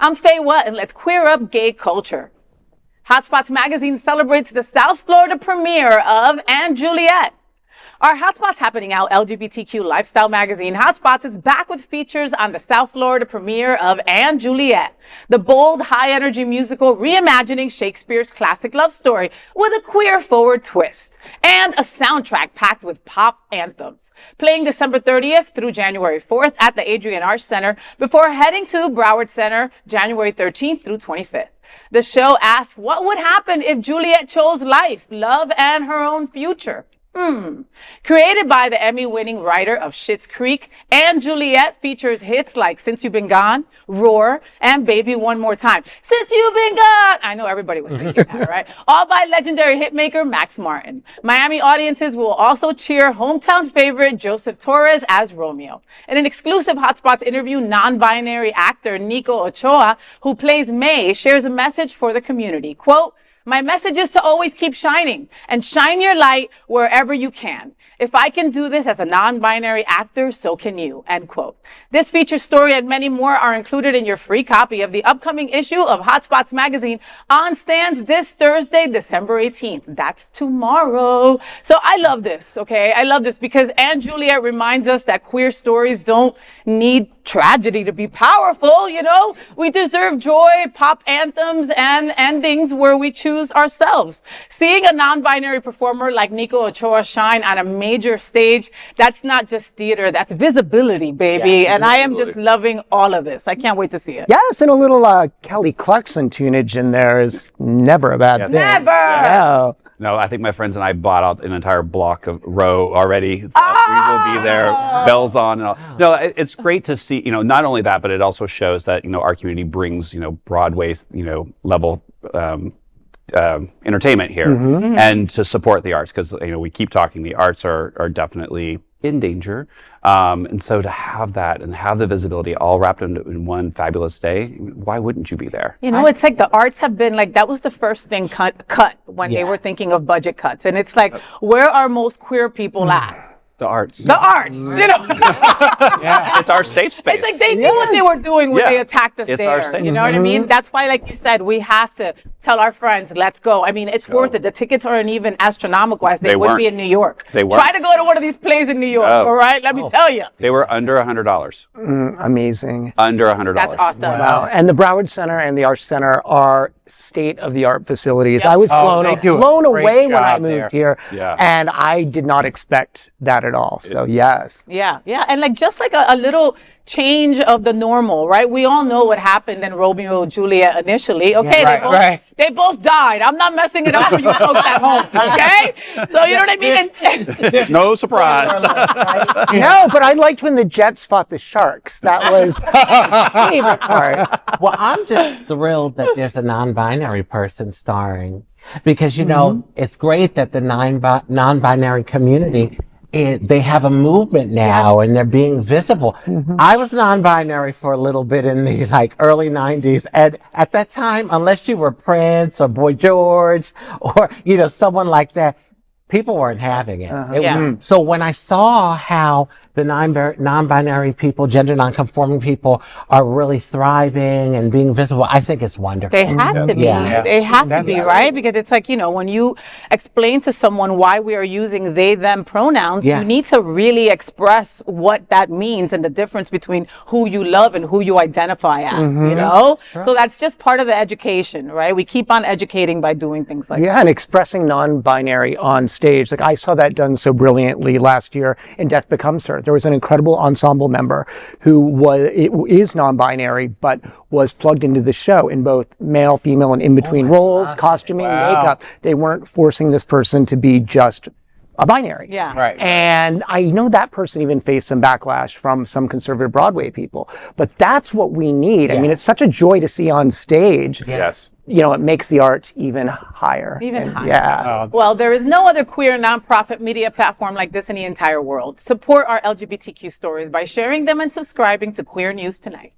I'm Faye Watt, and let's queer up gay culture. Hotspots Magazine celebrates the South Florida premiere of And Juliet. Our Hotspots Happening Out LGBTQ lifestyle magazine, Hotspots, is back with features on the South Florida premiere of And Juliet, the bold, high-energy musical reimagining Shakespeare's classic love story with a queer-forward twist, and a soundtrack packed with pop anthems, playing December 30th through January 4th at the Adrienne Arsht Center before heading to Broward Center January 13th through 25th. The show asks what would happen if Juliet chose life, love, and her own future. Created by the Emmy-winning writer of Schitt's Creek, And Juliet features hits like Since You've Been Gone, Roar, and Baby One More Time. Since You've Been Gone! I know everybody was thinking that, right? All by legendary hitmaker Max Martin. Miami audiences will also cheer hometown favorite Joseph Torres as Romeo. In an exclusive Hotspots interview, non-binary actor Nico Ochoa, who plays May, shares a message for the community. Quote, "My message is to always keep shining and shine your light wherever you can. If I can do this as a non-binary actor, so can you," end quote. This feature story and many more are included in your free copy of the upcoming issue of Hotspots Magazine on stands this Thursday, December 18th. That's tomorrow. So I love this, okay? I love this because And Juliet reminds us that queer stories don't need tragedy to be powerful, you know? We deserve joy, pop anthems, and endings where we choose ourselves. Seeing a non-binary performer like Nico Ochoa shine on a major stage, that's not just theater, that's visibility, baby. Yes, and I am just loving all of this. I can't wait to see it. Yes, and a little Kelly Clarkson tunage in there is never a bad thing. Never! No. No, I think my friends and I bought out an entire block of row already. So we will be there, bells on. And all. No, it's great to see, not only that, but it also shows that, our community brings, Broadway, level entertainment here and to support the arts because, we keep talking, the arts are definitely in danger. And so to have that and have the visibility all wrapped in one fabulous day, why wouldn't you be there? It's like the arts have been like, that was the first thing cut when they were thinking of budget cuts. And it's like, where are most queer people at? The arts. The arts, It's our safe space. It's like they knew what they were doing when they attacked us It's there. our safe You know what I mean? That's why, like you said, we have to tell our friends, let's go. I mean, it's worth it. The tickets aren't even astronomical as they would be in New York. They weren't. Try to go to one of these plays in New York, all right? Let me tell you. They were under $100. Amazing. Under $100. That's awesome. Wow. And the Broward Center and the Arsht Center are state-of-the-art facilities. I was blown away when I moved here, and I did not expect that at all. So yes. Yeah. And just like a little change of the normal, right? We all know what happened in Romeo and Juliet initially. Okay, they both died. I'm not messing it up for you folks at home, okay? So you know what I mean? And no surprise. No, but I liked when the Jets fought the Sharks. That was my favorite part. Well, I'm just thrilled that there's a non-binary person starring because, it's great that the non-binary community they have a movement now and they're being visible. I was non-binary for a little bit in the early 90s. And at that time, unless you were Prince or Boy George or, someone like that, people weren't having it. So when I saw how the non-binary people, gender non-conforming people are really thriving and being visible, I think it's wonderful. They have to be. They have to be, right? Because it's like, when you explain to someone why we are using they, them pronouns, you need to really express what that means and the difference between who you love and who you identify as, So that's just part of the education, right? We keep on educating by doing things like that. Yeah, and expressing non-binary on stage. Like I saw that done so brilliantly last year in Death Becomes Her. There was an incredible ensemble member who is non-binary, but was plugged into the show in both male, female, and in-between roles, costuming, makeup. They weren't forcing this person to be just a binary. Yeah. Right. And I know that person even faced some backlash from some conservative Broadway people. But that's what we need. I mean, it's such a joy to see on stage. Yes. It makes the art even higher. Higher. Yeah. Well, there is no other queer nonprofit media platform like this in the entire world. Support our LGBTQ stories by sharing them and subscribing to Queer News Tonight.